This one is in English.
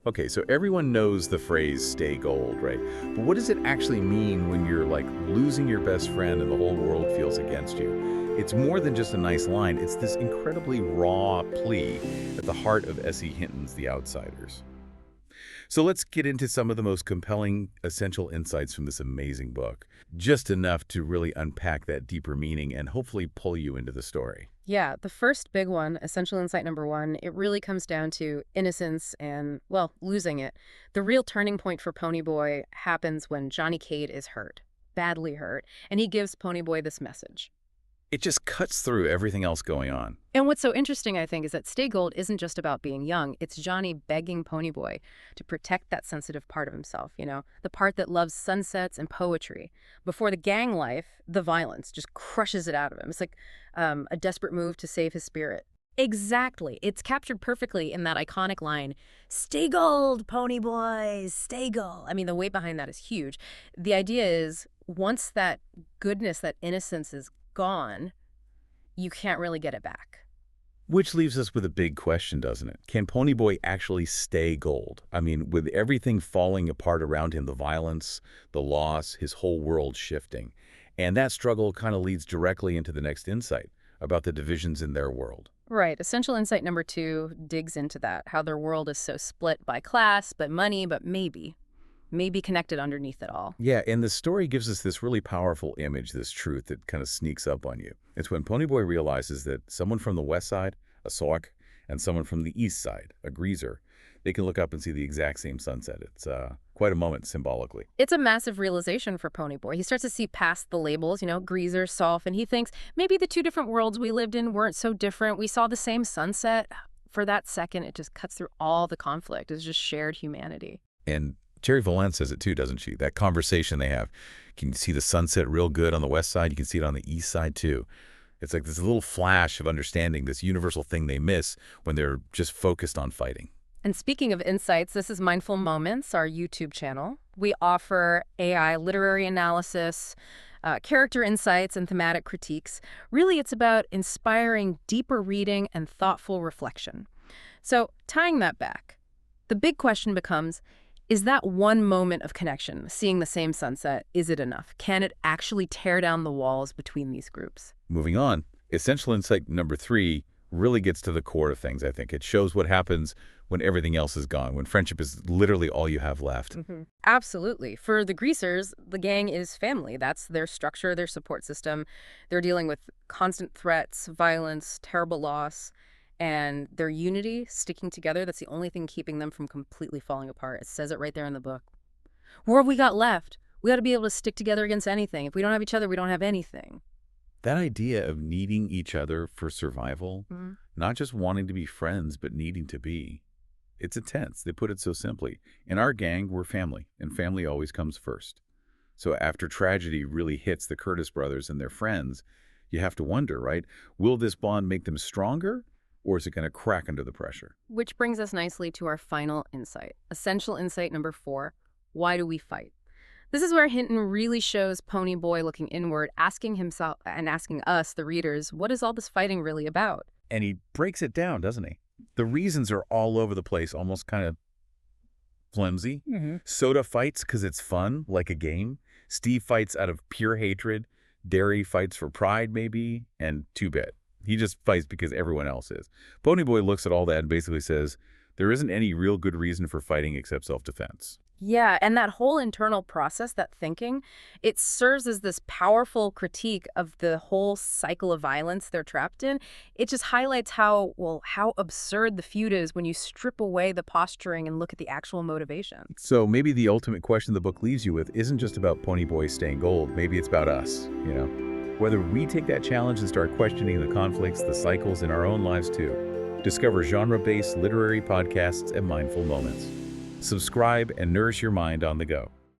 Okay, so everyone knows the phrase stay gold, right? But what does it actually mean when you're like losing your best friend and the whole world feels against you? It's more than just a nice line. It's this incredibly raw plea at the heart of S.E. Hinton's The Outsiders. So let's get into some of the most compelling, essential insights from this amazing book. Just enough to really unpack that deeper meaning and hopefully pull you into the story. Yeah, the first big one, essential insight number one, it really comes down to innocence and, well, losing it. The real turning point for Ponyboy happens when Johnny Cade is hurt, badly hurt, and he gives Ponyboy this message. It just cuts through everything else going on. And what's so interesting, I think, is that Stay Gold isn't just about being young. It's Johnny begging Ponyboy to protect that sensitive part of himself, the part that loves sunsets and poetry. Before the gang life, the violence just crushes it out of him. It's like a desperate move to save his spirit. Exactly. It's captured perfectly in that iconic line, "Stay gold, Ponyboys, stay gold." I mean, the weight behind that is huge. The idea is once that goodness, that innocence is gone, you can't really get it back. Which leaves us with a big question, doesn't it? Can Ponyboy actually stay gold? I mean, with everything falling apart around him, the violence, the loss, his whole world shifting. And that struggle kind of leads directly into the next insight about the divisions in their world. Right. Essential insight number two digs into that, how their world is so split by class, but money, but maybe connected underneath it all. Yeah, and the story gives us this really powerful image, this truth that kind of sneaks up on you. It's when Ponyboy realizes that someone from the west side, a Soc, and someone from the east side, a greaser, they can look up and see the exact same sunset. It's quite a moment symbolically. It's a massive realization for Ponyboy. He starts to see past the labels, greaser, soft, and he thinks maybe the two different worlds we lived in weren't so different. We saw the same sunset. For that second, it just cuts through all the conflict. It's just shared humanity. And Cherry Valance says it too, doesn't she? That conversation they have. Can you see the sunset real good on the west side? You can see it on the east side too. It's like this little flash of understanding, this universal thing they miss when they're just focused on fighting. And speaking of insights, this is Mindful Moments, our YouTube channel. We offer AI literary analysis, character insights, and thematic critiques. Really, it's about inspiring deeper reading and thoughtful reflection. So tying that back, the big question becomes, is that one moment of connection, seeing the same sunset, is it enough? Can it actually tear down the walls between these groups? Moving on, essential insight number three really gets to the core of things, I think. It shows what happens when everything else is gone, when friendship is literally all you have left. Absolutely. For the greasers, the gang is family. That's their structure, their support system. They're dealing with constant threats, violence, terrible loss. And their unity, sticking together, that's the only thing keeping them from completely falling apart. It says it right there in the book. What have we got left? We got to be able to stick together against anything. If we don't have each other, we don't have anything. That idea of needing each other for survival, not just wanting to be friends, but needing to be, it's intense. They put it so simply. In our gang, we're family, and family always comes first. So after tragedy really hits the Curtis brothers and their friends, you have to wonder, right? Will this bond make them stronger? Or is it going to crack under the pressure? Which brings us nicely to our final insight. Essential insight number 4, why do we fight? This is where Hinton really shows Ponyboy looking inward, asking himself and asking us, the readers, what is all this fighting really about? And he breaks it down, doesn't he? The reasons are all over the place, almost kind of flimsy. Soda fights because it's fun, like a game. Steve fights out of pure hatred. Derry fights for pride, maybe. And too bad. He just fights because everyone else is. Ponyboy looks at all that and basically says, there isn't any real good reason for fighting except self-defense. Yeah, and that whole internal process, that thinking, it serves as this powerful critique of the whole cycle of violence they're trapped in. It just highlights how absurd the feud is when you strip away the posturing and look at the actual motivation. So maybe the ultimate question the book leaves you with isn't just about Ponyboy staying gold. Maybe it's about us, Whether we take that challenge and start questioning the conflicts, the cycles in our own lives too. Discover genre-based literary podcasts and mindful moments. Subscribe and nourish your mind on the go.